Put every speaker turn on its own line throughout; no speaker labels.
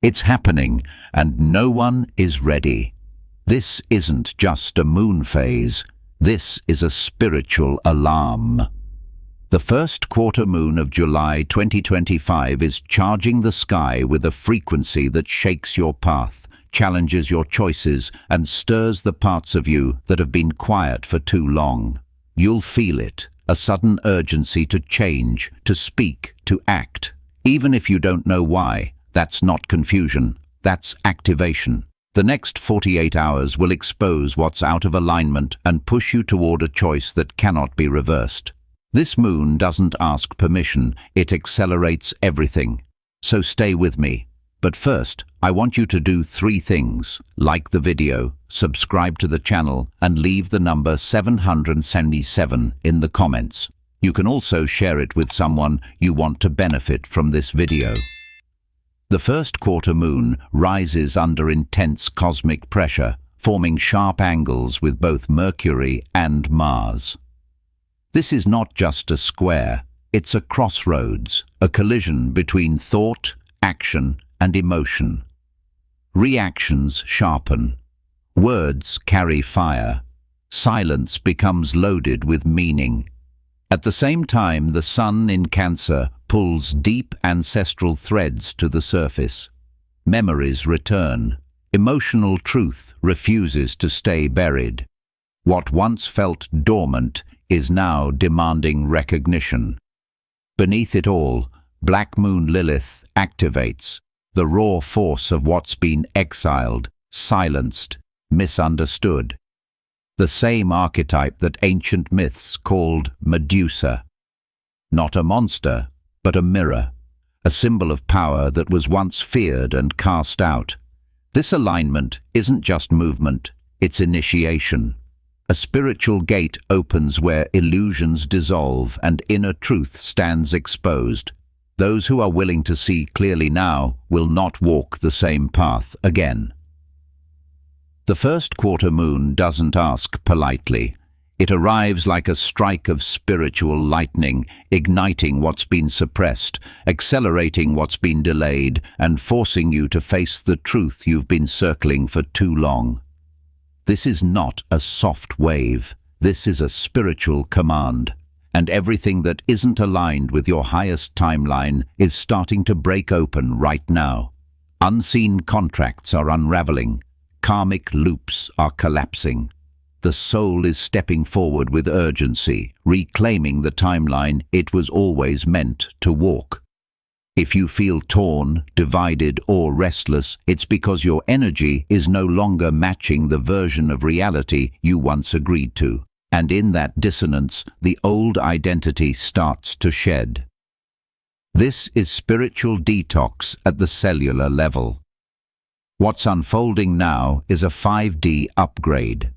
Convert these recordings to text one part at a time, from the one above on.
It's happening, and no one is ready. This isn't just a moon phase. This is a spiritual alarm. The first quarter moon of July 2025 is charging the sky with a frequency that shakes your path, challenges your choices, and stirs the parts of you that have been quiet for too long. You'll feel it, a sudden urgency to change, to speak, to act. Even if you don't know why, that's not confusion, that's activation. The next 48 hours will expose what's out of alignment and push you toward a choice that cannot be reversed. This moon doesn't ask permission, it accelerates everything. So stay with me. But first, I want you to do 3 things. Like the video, subscribe to the channel, and leave the number 777 in the comments. You can also share it with someone you want to benefit from this video. The first quarter moon rises under intense cosmic pressure, forming sharp angles with both Mercury and Mars. This is not just a square, it's a crossroads, a collision between thought, action, and emotion. Reactions sharpen. Words carry fire. Silence becomes loaded with meaning. At the same time, the sun in Cancer pulls deep ancestral threads to the surface. Memories return. Emotional truth refuses to stay buried. What once felt dormant is now demanding recognition. Beneath it all, Black Moon Lilith activates, the raw force of what's been exiled, silenced, misunderstood. The same archetype that ancient myths called Medusa. Not a monster, but a mirror, a symbol of power that was once feared and cast out. This alignment isn't just movement, it's initiation. A spiritual gate opens where illusions dissolve and inner truth stands exposed. Those who are willing to see clearly now will not walk the same path again. The first quarter moon doesn't ask politely. It arrives like a strike of spiritual lightning, igniting what's been suppressed, accelerating what's been delayed, and forcing you to face the truth you've been circling for too long. This is not a soft wave. This is a spiritual command. And everything that isn't aligned with your highest timeline is starting to break open right now. Unseen contracts are unraveling. Karmic loops are collapsing. The soul is stepping forward with urgency, reclaiming the timeline it was always meant to walk. If you feel torn, divided, or restless, it's because your energy is no longer matching the version of reality you once agreed to. And in that dissonance, the old identity starts to shed. This is spiritual detox at the cellular level. What's unfolding now is a 5D upgrade.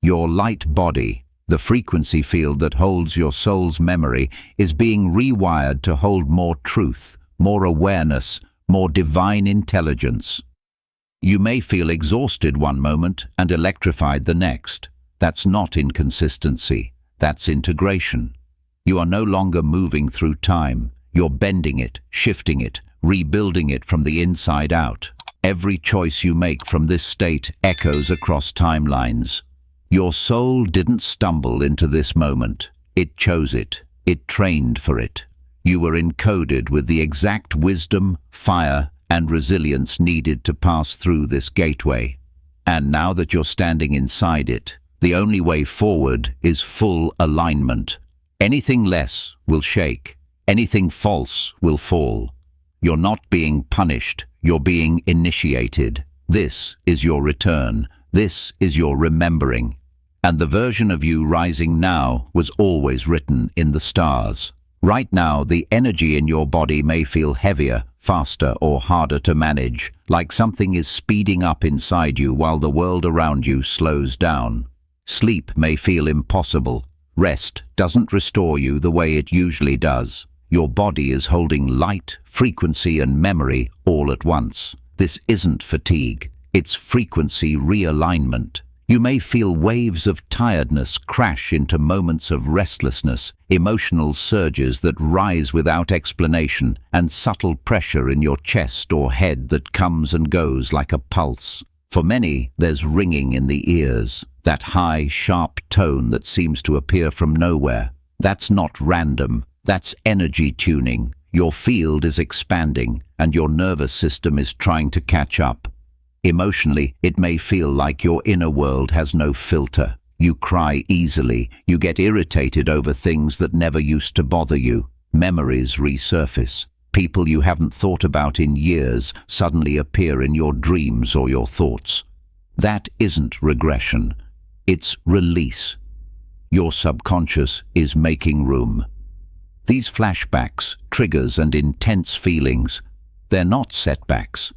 Your light body, the frequency field that holds your soul's memory, is being rewired to hold more truth, more awareness, more divine intelligence. You may feel exhausted one moment and electrified the next. That's not inconsistency, that's integration. You are no longer moving through time. You're bending it, shifting it, rebuilding it from the inside out. Every choice you make from this state echoes across timelines. Your soul didn't stumble into this moment. It chose it. It trained for it. You were encoded with the exact wisdom, fire, and resilience needed to pass through this gateway. And now that you're standing inside it, the only way forward is full alignment. Anything less will shake. Anything false will fall. You're not being punished. You're being initiated. This is your return. This is your remembering. And the version of you rising now was always written in the stars. Right now, the energy in your body may feel heavier, faster, or harder to manage, like something is speeding up inside you while the world around you slows down. Sleep may feel impossible. Rest doesn't restore you the way it usually does. Your body is holding light, frequency, and memory all at once. This isn't fatigue. It's frequency realignment. You may feel waves of tiredness crash into moments of restlessness, emotional surges that rise without explanation, and subtle pressure in your chest or head that comes and goes like a pulse. For many, there's ringing in the ears, that high, sharp tone that seems to appear from nowhere. That's not random, that's energy tuning. Your field is expanding, and your nervous system is trying to catch up. Emotionally, it may feel like your inner world has no filter. You cry easily, you get irritated over things that never used to bother you. Memories resurface. People you haven't thought about in years suddenly appear in your dreams or your thoughts. That isn't regression, it's release. Your subconscious is making room. These flashbacks, triggers, and intense feelings, they're not setbacks.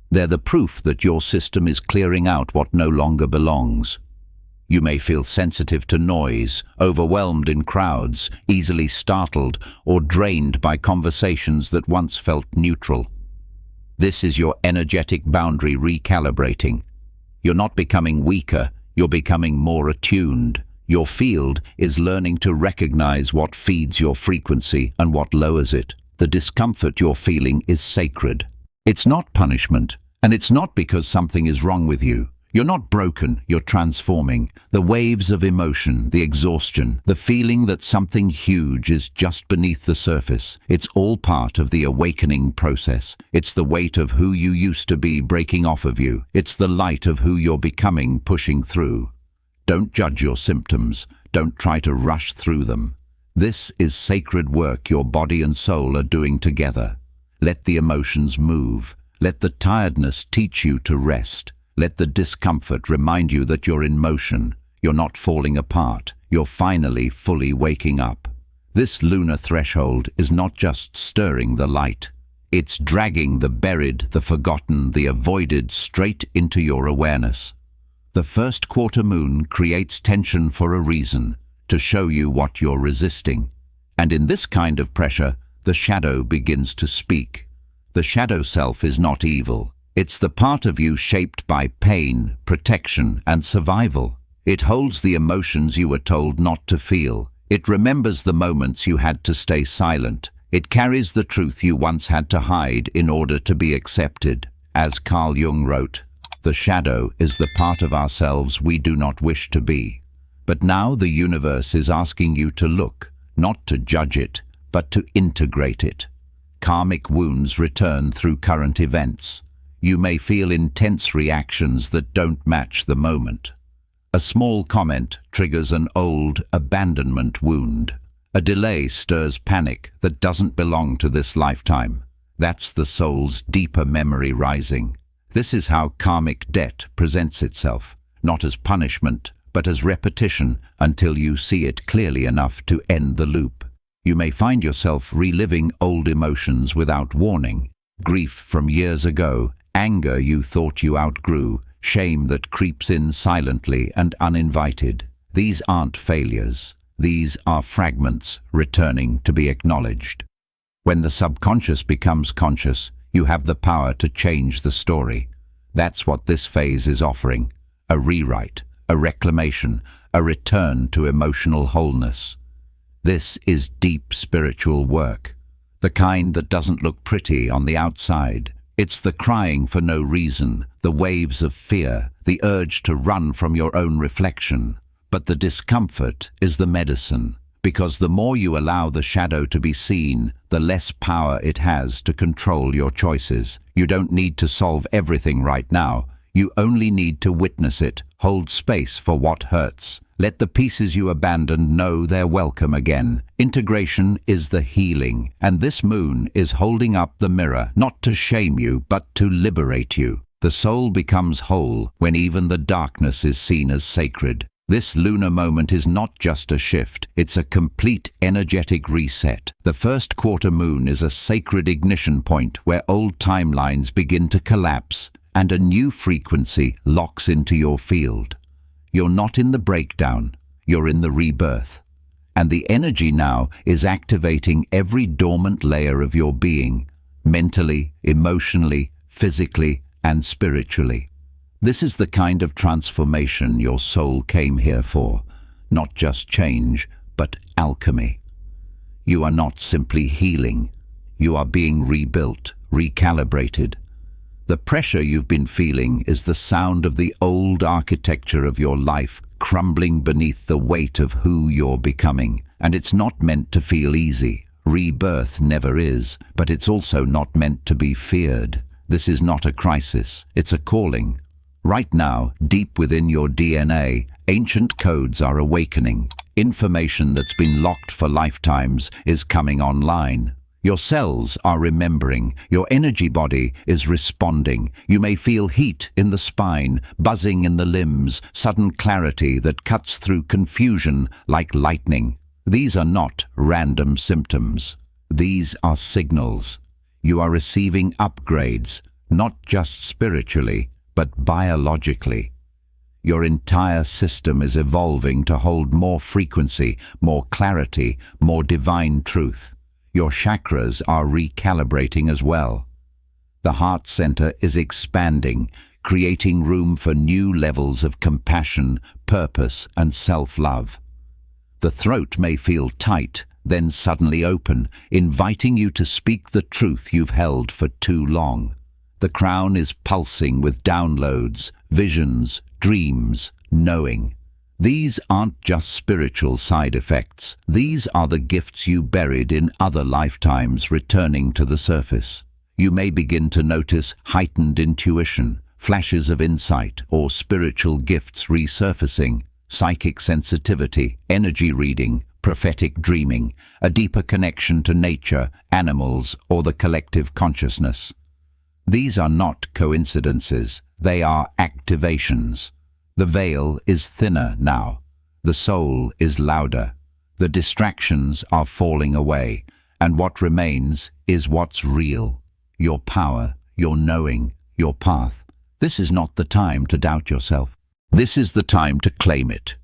They're the proof that your system is clearing out what no longer belongs. You may feel sensitive to noise, overwhelmed in crowds, easily startled, or drained by conversations that once felt neutral. This is your energetic boundary recalibrating. You're not becoming weaker, you're becoming more attuned. Your field is learning to recognize what feeds your frequency and what lowers it. The discomfort you're feeling is sacred. It's not punishment, and it's not because something is wrong with you. You're not broken, you're transforming. The waves of emotion, the exhaustion, the feeling that something huge is just beneath the surface. It's all part of the awakening process. It's the weight of who you used to be breaking off of you. It's the light of who you're becoming pushing through. Don't judge your symptoms. Don't try to rush through them. This is sacred work your body and soul are doing together. Let the emotions move. Let the tiredness teach you to rest. Let the discomfort remind you that you're in motion. You're not falling apart. You're finally fully waking up. This lunar threshold is not just stirring the light. It's dragging the buried, the forgotten, the avoided straight into your awareness. The first quarter moon creates tension for a reason, to show you what you're resisting. And in this kind of pressure, the shadow begins to speak. The shadow self is not evil. It's the part of you shaped by pain, protection, and survival. It holds the emotions you were told not to feel. It remembers the moments you had to stay silent. It carries the truth you once had to hide in order to be accepted. As Carl Jung wrote, "The shadow is the part of ourselves we do not wish to be." But now the universe is asking you to look, not to judge it, but to integrate it. Karmic wounds return through current events. You may feel intense reactions that don't match the moment. A small comment triggers an old abandonment wound. A delay stirs panic that doesn't belong to this lifetime. That's the soul's deeper memory rising. This is how karmic debt presents itself, not as punishment, but as repetition until you see it clearly enough to end the loop. You may find yourself reliving old emotions without warning. Grief from years ago, anger you thought you outgrew, shame that creeps in silently and uninvited. These aren't failures. These are fragments returning to be acknowledged. When the subconscious becomes conscious, you have the power to change the story. That's what this phase is offering. A rewrite, a reclamation, a return to emotional wholeness. This is deep spiritual work, the kind that doesn't look pretty on the outside. It's the crying for no reason, the waves of fear, the urge to run from your own reflection. But the discomfort is the medicine, because the more you allow the shadow to be seen, the less power it has to control your choices. You don't need to solve everything right now. You only need to witness it, hold space for what hurts. Let the pieces you abandoned know they're welcome again. Integration is the healing, and this moon is holding up the mirror, not to shame you, but to liberate you. The soul becomes whole when even the darkness is seen as sacred. This lunar moment is not just a shift, it's a complete energetic reset. The first quarter moon is a sacred ignition point where old timelines begin to collapse and a new frequency locks into your field. You're not in the breakdown, you're in the rebirth. And the energy now is activating every dormant layer of your being, mentally, emotionally, physically, and spiritually. This is the kind of transformation your soul came here for. Not just change, but alchemy. You are not simply healing. You are being rebuilt, recalibrated. The pressure you've been feeling is the sound of the old architecture of your life crumbling beneath the weight of who you're becoming. And it's not meant to feel easy. Rebirth never is, but it's also not meant to be feared. This is not a crisis, it's a calling. Right now, deep within your DNA, ancient codes are awakening. Information that's been locked for lifetimes is coming online. Your cells are remembering. Your energy body is responding. You may feel heat in the spine, buzzing in the limbs, sudden clarity that cuts through confusion like lightning. These are not random symptoms. These are signals. You are receiving upgrades, not just spiritually, but biologically. Your entire system is evolving to hold more frequency, more clarity, more divine truth. Your chakras are recalibrating as well. The heart center is expanding, creating room for new levels of compassion, purpose, and self-love. The throat may feel tight, then suddenly open, inviting you to speak the truth you've held for too long. The crown is pulsing with downloads, visions, dreams, knowing. These aren't just spiritual side effects. These are the gifts you buried in other lifetimes returning to the surface. You may begin to notice heightened intuition, flashes of insight, or spiritual gifts resurfacing, psychic sensitivity, energy reading, prophetic dreaming, a deeper connection to nature, animals, or the collective consciousness. These are not coincidences, they are activations. The veil is thinner now. The soul is louder. The distractions are falling away, and what remains is what's real. Your power, your knowing, your path. This is not the time to doubt yourself. This is the time to claim it.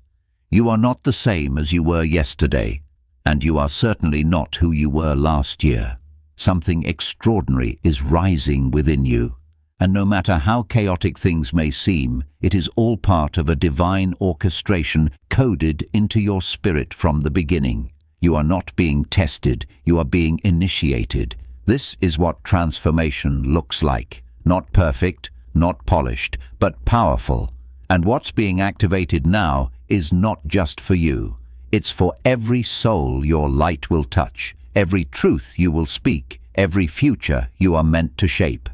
You are not the same as you were yesterday, and you are certainly not who you were last year. Something extraordinary is rising within you. And no matter how chaotic things may seem, it is all part of a divine orchestration coded into your spirit from the beginning. You are not being tested, you are being initiated. This is what transformation looks like. Not perfect, not polished, but powerful. And what's being activated now is not just for you. It's for every soul your light will touch, every truth you will speak, every future you are meant to shape.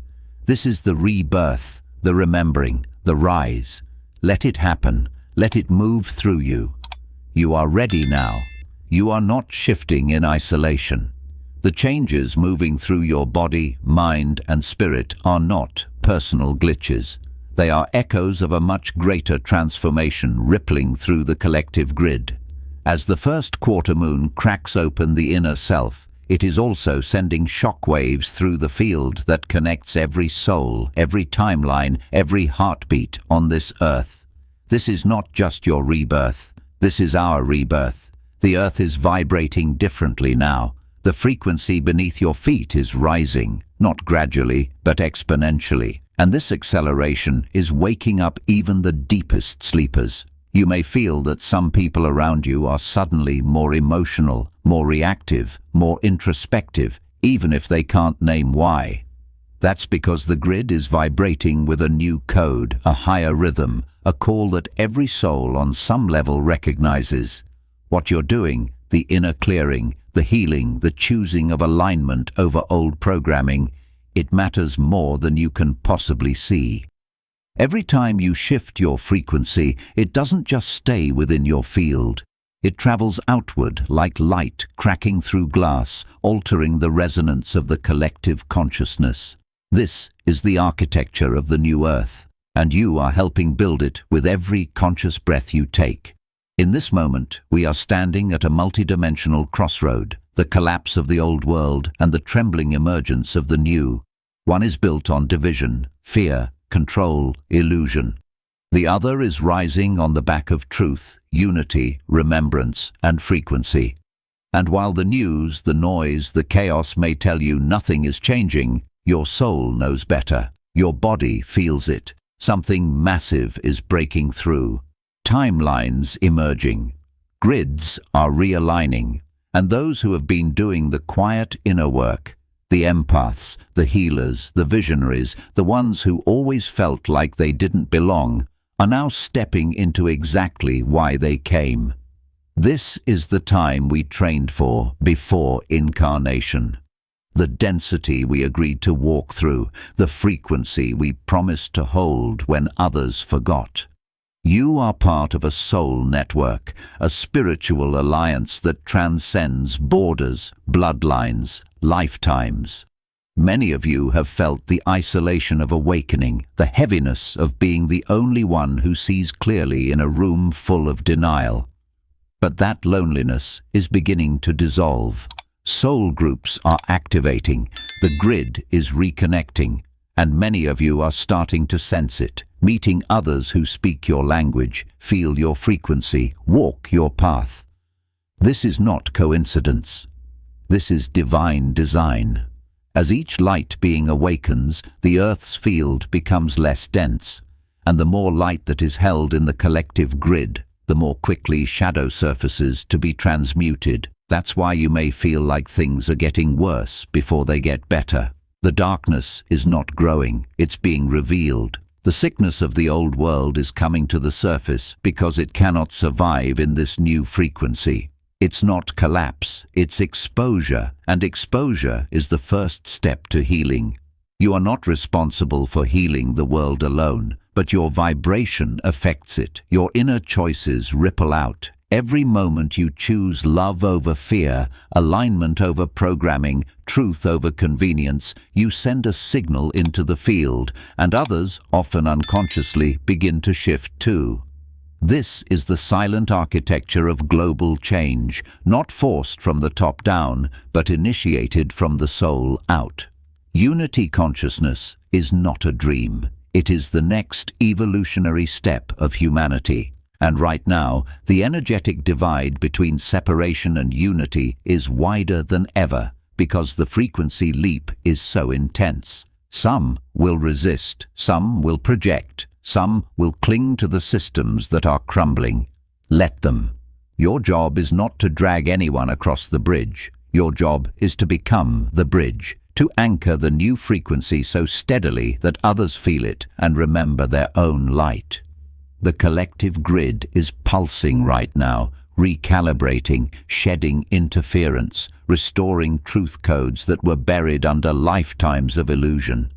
This is the rebirth, the remembering, the rise. Let it happen. Let it move through you. You are ready now. You are not shifting in isolation. The changes moving through your body, mind, and spirit are not personal glitches. They are echoes of a much greater transformation rippling through the collective grid. As the first quarter moon cracks open the inner self, it is also sending shockwaves through the field that connects every soul, every timeline, every heartbeat on this earth. This is not just your rebirth. This is our rebirth. The earth is vibrating differently now. The frequency beneath your feet is rising, not gradually, but exponentially. And this acceleration is waking up even the deepest sleepers. You may feel that some people around you are suddenly more emotional, more reactive, more introspective, even if they can't name why. That's because the grid is vibrating with a new code, a higher rhythm, a call that every soul on some level recognizes. What you're doing, the inner clearing, the healing, the choosing of alignment over old programming, it matters more than you can possibly see. Every time you shift your frequency, it doesn't just stay within your field. It travels outward like light cracking through glass, altering the resonance of the collective consciousness. This is the architecture of the new earth, and you are helping build it with every conscious breath you take. In this moment, we are standing at a multidimensional crossroad, the collapse of the old world and the trembling emergence of the new. One is built on division, fear, control, illusion. The other is rising on the back of truth, unity, remembrance, and frequency. And while the news, the noise, the chaos may tell you nothing is changing, your soul knows better. Your body feels it. Something massive is breaking through. Timelines emerging. Grids are realigning. And those who have been doing the quiet inner work, the empaths, the healers, the visionaries, the ones who always felt like they didn't belong, are now stepping into exactly why they came. This is the time we trained for before incarnation. The density we agreed to walk through, the frequency we promised to hold when others forgot. You are part of a soul network, a spiritual alliance that transcends borders, bloodlines, lifetimes. Many of you have felt the isolation of awakening, the heaviness of being the only one who sees clearly in a room full of denial. But that loneliness is beginning to dissolve. Soul groups are activating, the grid is reconnecting, and many of you are starting to sense it, meeting others who speak your language, feel your frequency, walk your path. This is not coincidence. This is divine design. As each light being awakens, the Earth's field becomes less dense, and the more light that is held in the collective grid, the more quickly shadow surfaces to be transmuted. That's why you may feel like things are getting worse before they get better. The darkness is not growing, it's being revealed. The sickness of the old world is coming to the surface because it cannot survive in this new frequency. It's not collapse, it's exposure, and exposure is the first step to healing. You are not responsible for healing the world alone, but your vibration affects it. Your inner choices ripple out. Every moment you choose love over fear, alignment over programming, truth over convenience, you send a signal into the field, and others, often unconsciously, begin to shift too. This is the silent architecture of global change, not forced from the top down, but initiated from the soul out. Unity consciousness is not a dream. It is the next evolutionary step of humanity. And right now, the energetic divide between separation and unity is wider than ever because the frequency leap is so intense. Some will resist, some will project, some will cling to the systems that are crumbling. Let them. Your job is not to drag anyone across the bridge. Your job is to become the bridge, to anchor the new frequency so steadily that others feel it and remember their own light. The collective grid is pulsing right now, recalibrating, shedding interference, restoring truth codes that were buried under lifetimes of illusion.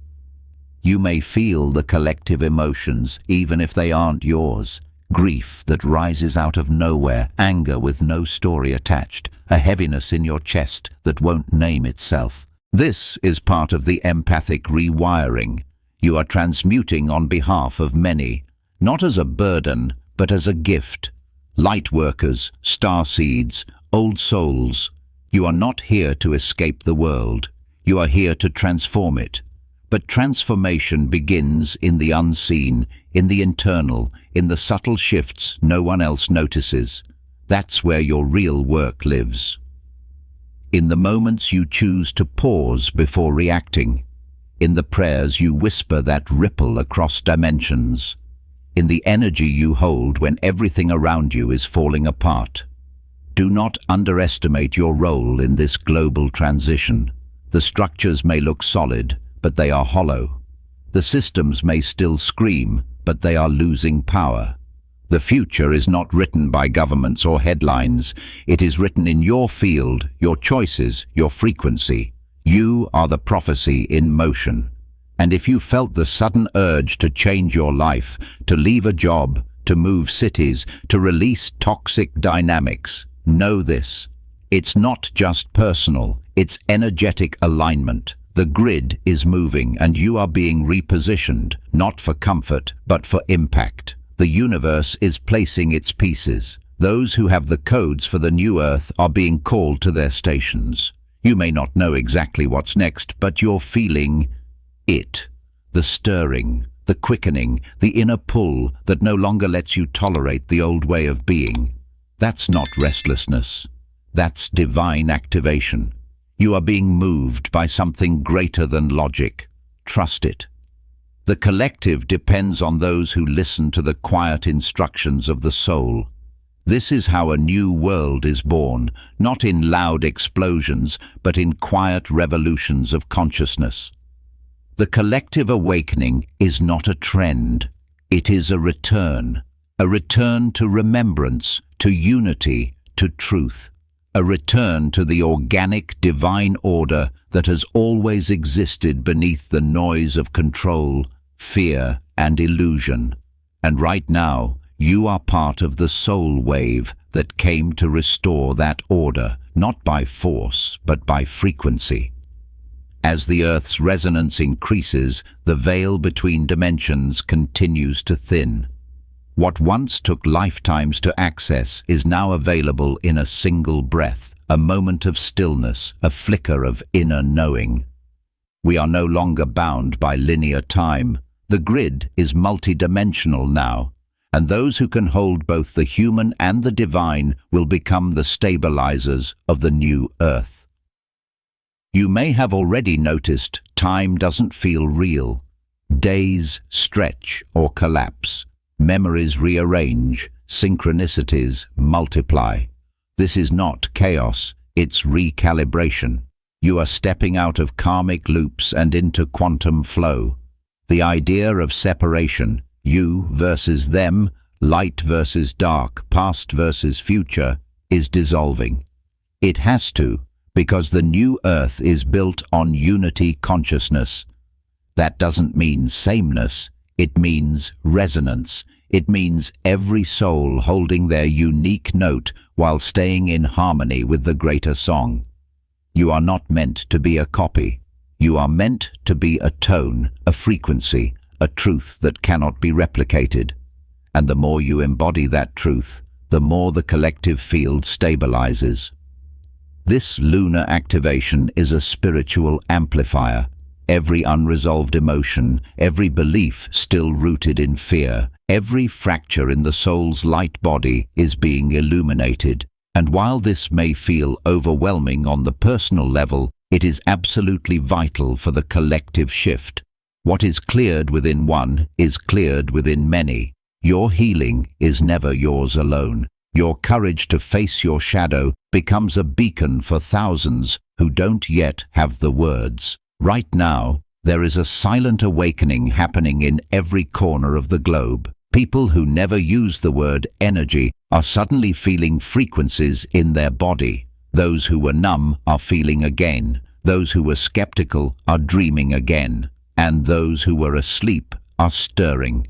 You may feel the collective emotions, even if they aren't yours. Grief that rises out of nowhere, anger with no story attached, a heaviness in your chest that won't name itself. This is part of the empathic rewiring. You are transmuting on behalf of many. Not as a burden, but as a gift. Light workers, star seeds, old souls. You are not here to escape the world. You are here to transform it. But transformation begins in the unseen, in the internal, in the subtle shifts no one else notices. That's where your real work lives. In the moments you choose to pause before reacting. In the prayers you whisper that ripple across dimensions. In the energy you hold when everything around you is falling apart. Do not underestimate your role in this global transition. The structures may look solid, but they are hollow. The systems may still scream, but they are losing power. The future is not written by governments or headlines. It is written in your field, your choices, your frequency. You are the prophecy in motion. And if you felt the sudden urge to change your life, to leave a job, to move cities, to release toxic dynamics, know this. It's not just personal, it's energetic alignment. The grid is moving and you are being repositioned, not for comfort, but for impact. The universe is placing its pieces. Those who have the codes for the new Earth are being called to their stations. You may not know exactly what's next, but you're feeling it. The stirring, the quickening, the inner pull that no longer lets you tolerate the old way of being. That's not restlessness. That's divine activation. You are being moved by something greater than logic. Trust it. The collective depends on those who listen to the quiet instructions of the soul. This is how a new world is born, not in loud explosions, but in quiet revolutions of consciousness. The collective awakening is not a trend. It is a return to remembrance, to unity, to truth, a return to the organic divine order that has always existed beneath the noise of control, fear, and illusion. And right now, you are part of the soul wave that came to restore that order, not by force, but by frequency. As the Earth's resonance increases, the veil between dimensions continues to thin. What once took lifetimes to access is now available in a single breath, a moment of stillness, a flicker of inner knowing. We are no longer bound by linear time. The grid is multidimensional now, and those who can hold both the human and the divine will become the stabilizers of the new Earth. You may have already noticed time doesn't feel real. Days stretch or collapse. Memories rearrange. Synchronicities multiply. This is not chaos, it's recalibration. You are stepping out of karmic loops and into quantum flow. The idea of separation, you versus them, light versus dark, past versus future, is dissolving. It has to, because the new Earth is built on unity consciousness. That doesn't mean sameness, it means resonance. It means every soul holding their unique note while staying in harmony with the greater song. You are not meant to be a copy. You are meant to be a tone, a frequency, a truth that cannot be replicated. And the more you embody that truth, the more the collective field stabilizes. This lunar activation is a spiritual amplifier. Every unresolved emotion, every belief still rooted in fear, every fracture in the soul's light body is being illuminated. And while this may feel overwhelming on the personal level, it is absolutely vital for the collective shift. What is cleared within one is cleared within many. Your healing is never yours alone. Your courage to face your shadow becomes a beacon for thousands who don't yet have the words. Right now, there is a silent awakening happening in every corner of the globe. People who never use the word energy are suddenly feeling frequencies in their body. Those who were numb are feeling again. Those who were skeptical are dreaming again. And those who were asleep are stirring.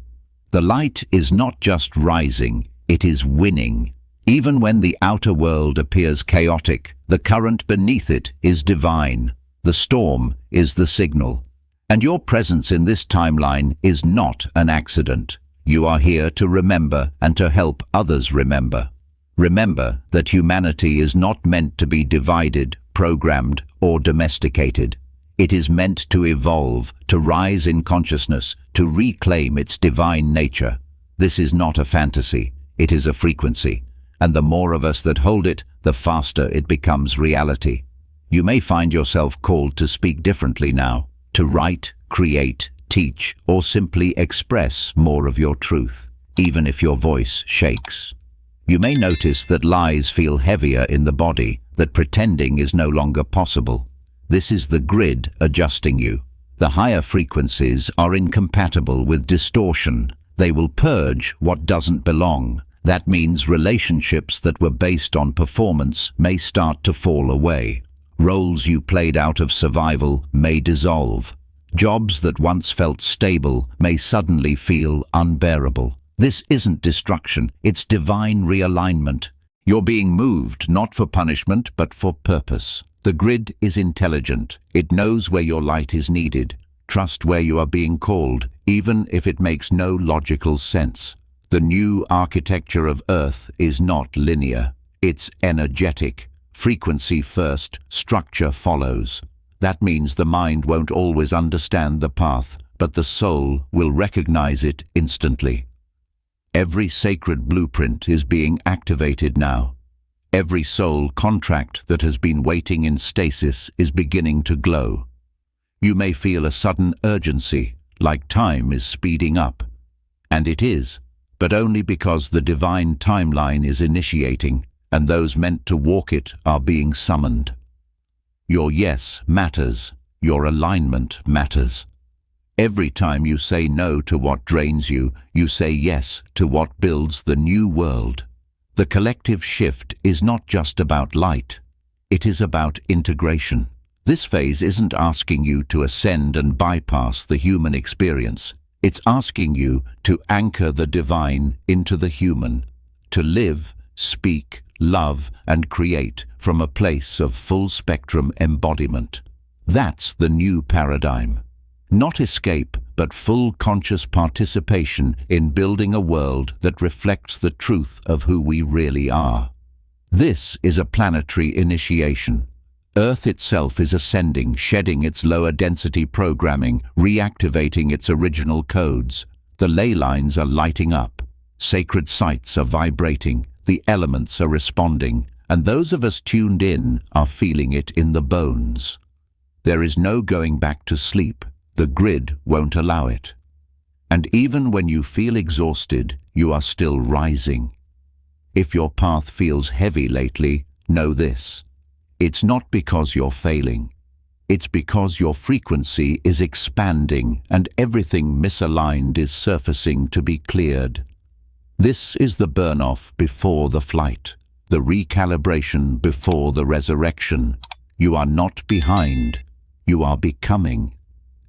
The light is not just rising, it is winning. Even when the outer world appears chaotic, the current beneath it is divine. The storm is the signal. And your presence in this timeline is not an accident. You are here to remember and to help others remember. Remember that humanity is not meant to be divided, programmed, or domesticated. It is meant to evolve, to rise in consciousness, to reclaim its divine nature. This is not a fantasy, it is a frequency. And the more of us that hold it, the faster it becomes reality. You may find yourself called to speak differently now, to write, create, teach, or simply express more of your truth, even if your voice shakes. You may notice that lies feel heavier in the body, that pretending is no longer possible. This is the grid adjusting you. The higher frequencies are incompatible with distortion. They will purge what doesn't belong. That means relationships that were based on performance may start to fall away. Roles you played out of survival may dissolve. Jobs that once felt stable may suddenly feel unbearable. This isn't destruction, it's divine realignment. You're being moved not for punishment but for purpose. The grid is intelligent. It knows where your light is needed. Trust where you are being called, even if it makes no logical sense. The new architecture of Earth is not linear. It's energetic. Frequency first, structure follows. That means the mind won't always understand the path, but the soul will recognize it instantly. Every sacred blueprint is being activated now. Every soul contract that has been waiting in stasis is beginning to glow. You may feel a sudden urgency, like time is speeding up. And it is, but only because the divine timeline is initiating, and those meant to walk it are being summoned. Your yes matters. Your alignment matters. Every time you say no to what drains you, you say yes to what builds the new world. The collective shift is not just about light. It is about integration. This phase isn't asking you to ascend and bypass the human experience. It's asking you to anchor the divine into the human, to live, speak, love, and create from a place of full-spectrum embodiment. That's the new paradigm. Not escape, but full conscious participation in building a world that reflects the truth of who we really are. This is a planetary initiation. Earth itself is ascending, shedding its lower density programming, reactivating its original codes. The ley lines are lighting up. Sacred sites are vibrating. The elements are responding. And those of us tuned in are feeling it in the bones. There is no going back to sleep. The grid won't allow it. And even when you feel exhausted, you are still rising. If your path feels heavy lately, know this. It's not because you're failing. It's because your frequency is expanding and everything misaligned is surfacing to be cleared. This is the burn-off before the flight, the recalibration before the resurrection. You are not behind. You are becoming.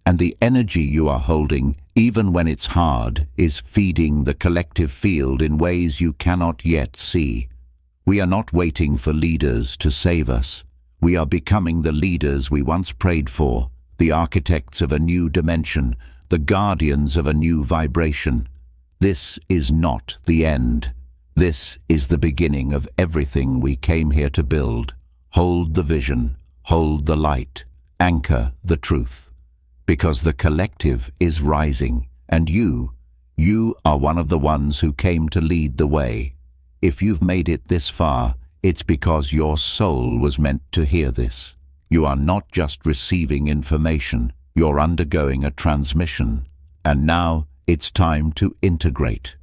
And the energy you are holding, even when it's hard, is feeding the collective field in ways you cannot yet see. We are not waiting for leaders to save us. We are becoming the leaders we once prayed for, the architects of a new dimension, the guardians of a new vibration. This is not the end. This is the beginning of everything we came here to build. Hold the vision, hold the light, anchor the truth. Because the collective is rising, and you are one of the ones who came to lead the way. If you've made it this far, it's because your soul was meant to hear this. You are not just receiving information, you're undergoing a transmission. And now it's time to integrate.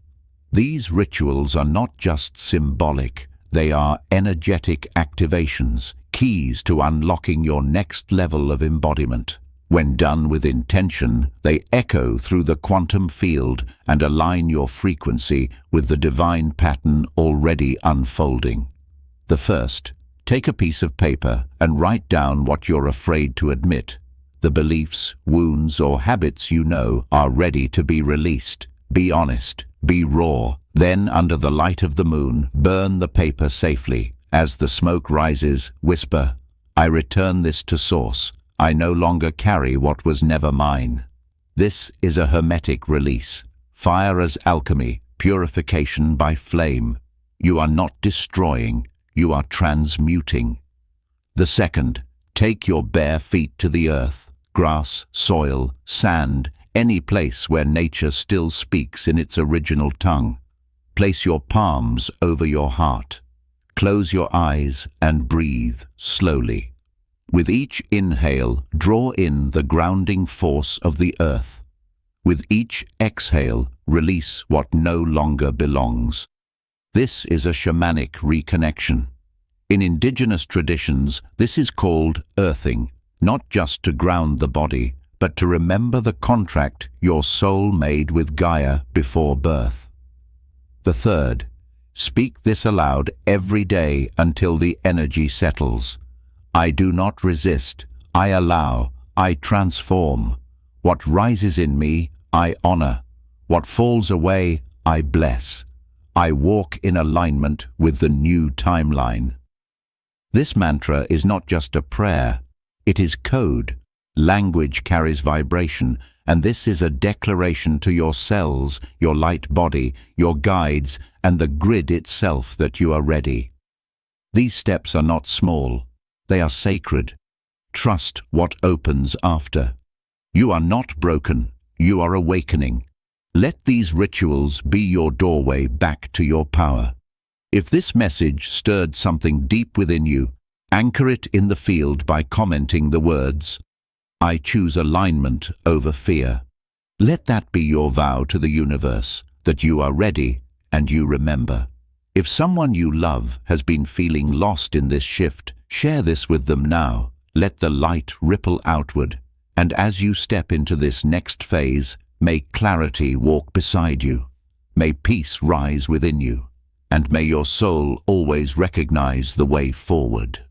These rituals are not just symbolic, they are energetic activations, keys to unlocking your next level of embodiment. When done with intention, they echo through the quantum field and align your frequency with the divine pattern already unfolding. The first, take a piece of paper and write down what you're afraid to admit. The beliefs, wounds, or habits you know are ready to be released. Be honest, be raw. Then, under the light of the moon, burn the paper safely. As the smoke rises, whisper, "I return this to source. I no longer carry what was never mine." This is a hermetic release. Fire as alchemy, purification by flame. You are not destroying, you are transmuting. The second, take your bare feet to the earth, grass, soil, sand, any place where nature still speaks in its original tongue. Place your palms over your heart. Close your eyes and breathe slowly. With each inhale, draw in the grounding force of the earth. With each exhale, release what no longer belongs. This is a shamanic reconnection. In indigenous traditions, this is called earthing, not just to ground the body, but to remember the contract your soul made with Gaia before birth. The third, speak this aloud every day until the energy settles. I do not resist, I allow, I transform. What rises in me, I honor. What falls away, I bless. I walk in alignment with the new timeline. This mantra is not just a prayer, it is code. Language carries vibration, and this is a declaration to your cells, your light body, your guides, and the grid itself that you are ready. These steps are not small. They are sacred. Trust what opens after. You are not broken. You are awakening. Let these rituals be your doorway back to your power. If this message stirred something deep within you, anchor it in the field by commenting the words, "I choose alignment over fear." Let that be your vow to the universe, that you are ready and you remember. If someone you love has been feeling lost in this shift, share this with them now. Let the light ripple outward, and as you step into this next phase, may clarity walk beside you. May peace rise within you, and may your soul always recognize the way forward.